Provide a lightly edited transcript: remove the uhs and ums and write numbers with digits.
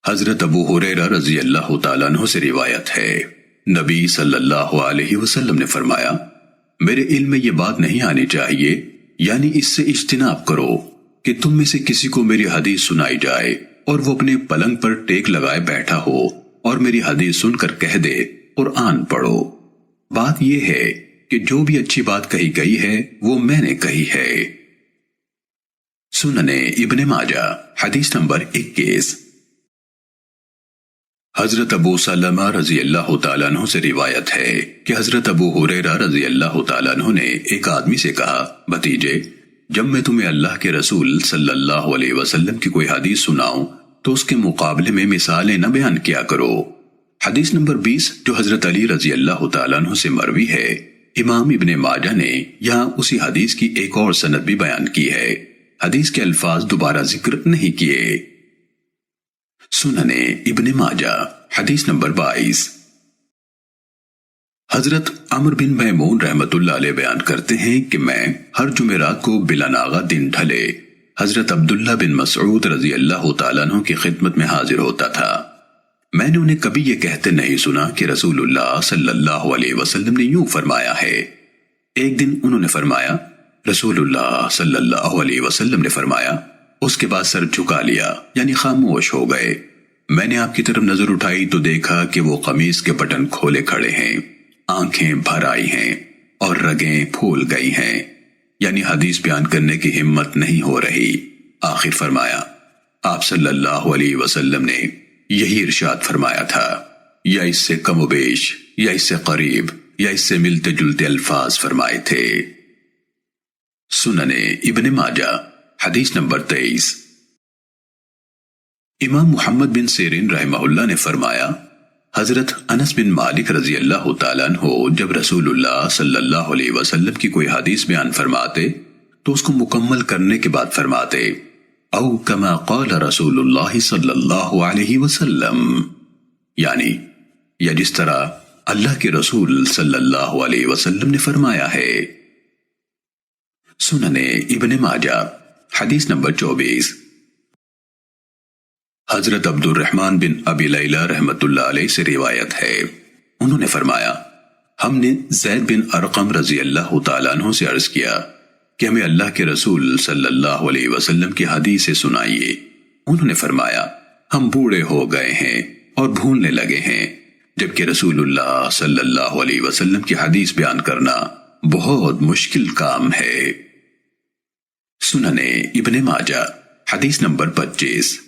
حضرت ابو ہریرہ رضی اللہ تعالیٰ عنہ سے روایت ہے، نبی صلی اللہ علیہ وسلم نے فرمایا، میرے علم میں یہ بات نہیں آنی چاہیے، یعنی اس سے اجتناب کرو کہ تم میں سے کسی کو میری حدیث سنائی جائے اور وہ اپنے پلنگ پر ٹیک لگائے بیٹھا ہو اور میری حدیث سن کر کہہ دے قرآن پڑھو۔ بات یہ ہے کہ جو بھی اچھی بات کہی گئی ہے وہ میں نے کہی ہے۔ سننے ابن ماجہ حدیث نمبر 21۔ حضرت ابو سلمہ رضی اللہ تعالیٰ عنہ سے روایت ہے کہ حضرت ابو ہریرہ رضی اللہ تعالیٰ عنہ نے ایک آدمی سے کہا، بھتیجے، جب میں تمہیں اللہ کے رسول صلی اللہ علیہ وسلم کی کوئی حدیث سناؤں تو اس کے مقابلے میں مثالیں نہ بیان کیا کرو۔ حدیث نمبر 20 جو حضرت علی رضی اللہ تعالیٰ عنہ سے مروی ہے، امام ابن ماجہ نے یہاں اسی حدیث کی ایک اور سند بھی بیان کی ہے، حدیث کے الفاظ دوبارہ ذکر نہیں کیے۔ سننے ابن ماجہ حدیث نمبر 22۔ حضرت عمر بن میمون رحمت اللہ علیہ بیان کرتے ہیں کہ میں ہر جمعرات کو بلا ناغہ دن ڈھلے حضرت عبداللہ بن مسعود رضی اللہ تعالیٰ عنہ کی خدمت میں حاضر ہوتا تھا۔ میں نے انہیں کبھی یہ کہتے نہیں سنا کہ رسول اللہ صلی اللہ علیہ وسلم نے یوں فرمایا ہے۔ ایک دن انہوں نے فرمایا، رسول اللہ صلی اللہ علیہ وسلم نے فرمایا، اس کے بعد سر جھکا لیا، یعنی خاموش ہو گئے۔ میں نے آپ کی طرف نظر اٹھائی تو دیکھا کہ وہ قمیص کے بٹن کھولے کھڑے ہیں، آنکھیں بھر آئی ہیں اور رگیں پھول گئی ہیں، یعنی حدیث بیان کرنے کی ہمت نہیں ہو رہی۔ آخر فرمایا، آپ صلی اللہ علیہ وسلم نے یہی ارشاد فرمایا تھا، یا اس سے کم و بیش، یا اس سے قریب، یا اس سے ملتے جلتے الفاظ فرمائے تھے۔ سننے ابن ماجہ حدیث نمبر 23۔ امام محمد بن سیرین رحمہ اللہ نے فرمایا، حضرت انس بن مالک رضی اللہ تعالیٰ عنہ جب رسول اللہ صلی اللہ علیہ وسلم کی کوئی حدیث بیان فرماتے تو اس کو مکمل کرنے کے بعد فرماتے، او کما قال رسول اللہ صلی اللہ علیہ وسلم، یعنی یا جس طرح اللہ کے رسول صلی اللہ علیہ وسلم نے فرمایا ہے۔ سننے ابن ماجہ حدیث نمبر 24۔ حضرت عبد الرحمن بن ابی لیلہ رحمت اللہ علیہ سے روایت ہے، انہوں نے فرمایا، ہم نے زید بن ارقم رضی اللہ تعالیٰ عنہ سے عرض کیا کہ ہمیں اللہ کے رسول صلی اللہ علیہ وسلم کی حدیث سنائیے۔ انہوں نے فرمایا، ہم بوڑھے ہو گئے ہیں اور بھولنے لگے ہیں، جبکہ رسول اللہ صلی اللہ علیہ وسلم کی حدیث بیان کرنا بہت مشکل کام ہے۔ سننے ابن ماجہ حدیث نمبر 25۔